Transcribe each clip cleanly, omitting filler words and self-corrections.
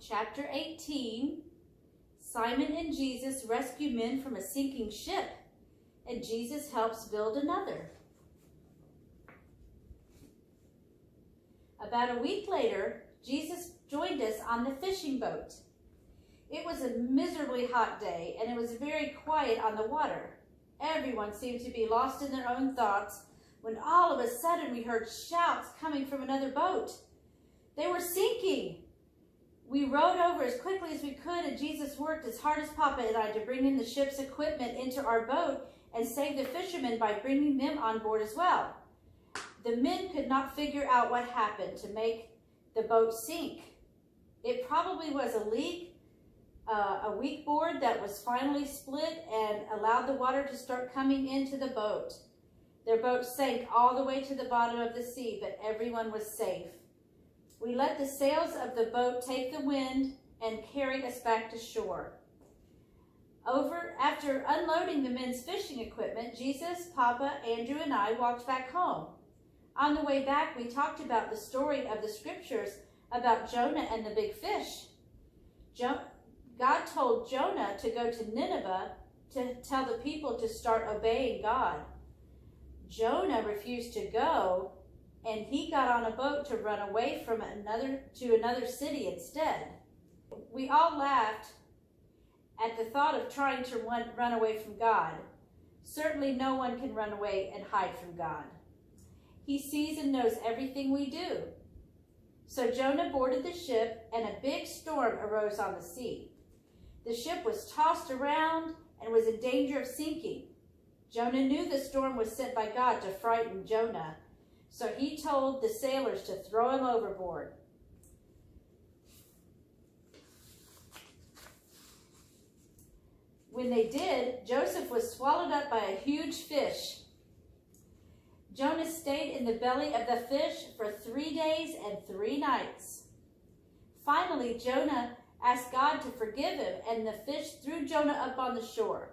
Chapter 18, Simon and Jesus rescue men from a sinking ship, and Jesus helps build another. About a week later, Jesus joined us on the fishing boat. It was a miserably hot day, and it was very quiet on the water. Everyone seemed to be lost in their own thoughts when all of a sudden we heard shouts coming from another boat. They were sinking. We rowed over as quickly as we could, and Jesus worked as hard as Papa and I to bring in the ship's equipment into our boat and save the fishermen by bringing them on board as well. The men could not figure out what happened to make the boat sink. It probably was a leak, a weak board that was finally split and allowed the water to start coming into the boat. Their boat sank all the way to the bottom of the sea, but everyone was safe. We let the sails of the boat take the wind and carry us back to shore. After unloading the men's fishing equipment, Jesus, Papa, Andrew, and I walked back home. On the way back, we talked about the story of the scriptures about Jonah and the big fish. God told Jonah to go to Nineveh to tell the people to start obeying God. Jonah refused to go, and he got on a boat to run away from another city instead. We all laughed at the thought of trying to run away from God. Certainly no one can run away and hide from God. He sees and knows everything we do. So Jonah boarded the ship, and a big storm arose on the sea. The ship was tossed around and was in danger of sinking. Jonah knew the storm was sent by God to frighten Jonah, so he told the sailors to throw him overboard. When they did, Joseph was swallowed up by a huge fish. Jonah stayed in the belly of the fish for 3 days and 3 nights. Finally, Jonah asked God to forgive him, and the fish threw Jonah up on the shore.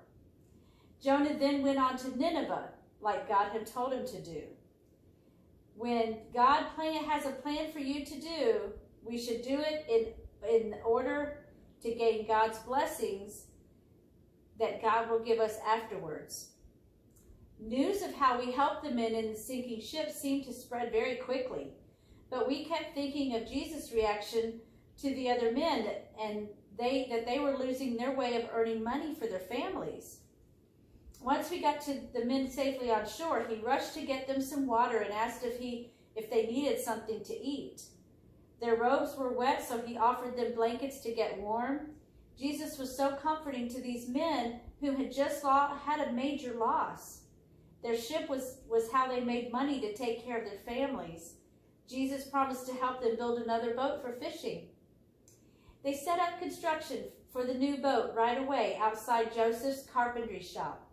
Jonah then went on to Nineveh, like God had told him to do. When God has a plan for you to do, we should do it in order to gain God's blessings that God will give us afterwards. News of how we helped the men in the sinking ship seemed to spread very quickly, but we kept thinking of Jesus' reaction to the other men that they were losing their way of earning money for their families. Once we got to the men safely on shore, he rushed to get them some water and asked if they needed something to eat. Their robes were wet, so he offered them blankets to get warm. Jesus was so comforting to these men who had just had a major loss. Their ship was how they made money to take care of their families. Jesus promised to help them build another boat for fishing. They set up construction for the new boat right away outside Joseph's carpentry shop.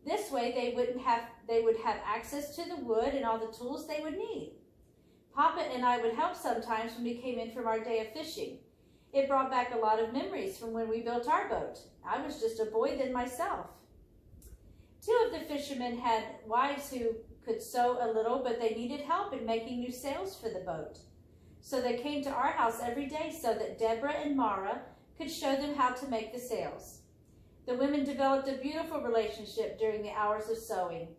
This way they would have access to the wood and all the tools they would need. Papa and I would help sometimes when we came in from our day of fishing. It brought back a lot of memories from when we built our boat. I was just a boy then myself. 2 of the fishermen had wives who could sew a little, but they needed help in making new sails for the boat. So they came to our house every day so that Deborah and Mara could show them how to make the sails. The women developed a beautiful relationship during the hours of sewing.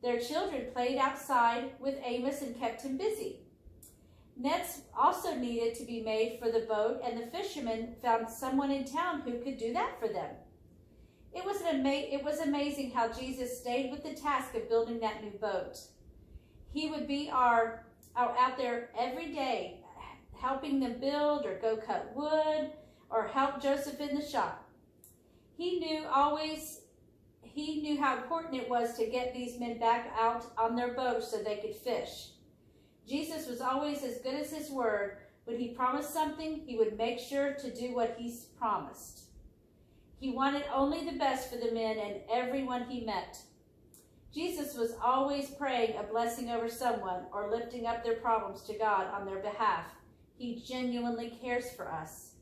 Their children played outside with Amos and kept him busy. Nets also needed to be made for the boat, and the fishermen found someone in town who could do that for them. It was amazing how Jesus stayed with the task of building that new boat. He would be out there every day, helping them build or go cut wood or help Joseph in the shop. He knew how important it was to get these men back out on their boat so they could fish. Jesus was always as good as his word. When he promised something, he would make sure to do what he promised. He wanted only the best for the men and everyone he met. Jesus was always praying a blessing over someone or lifting up their problems to God on their behalf. He genuinely cares for us.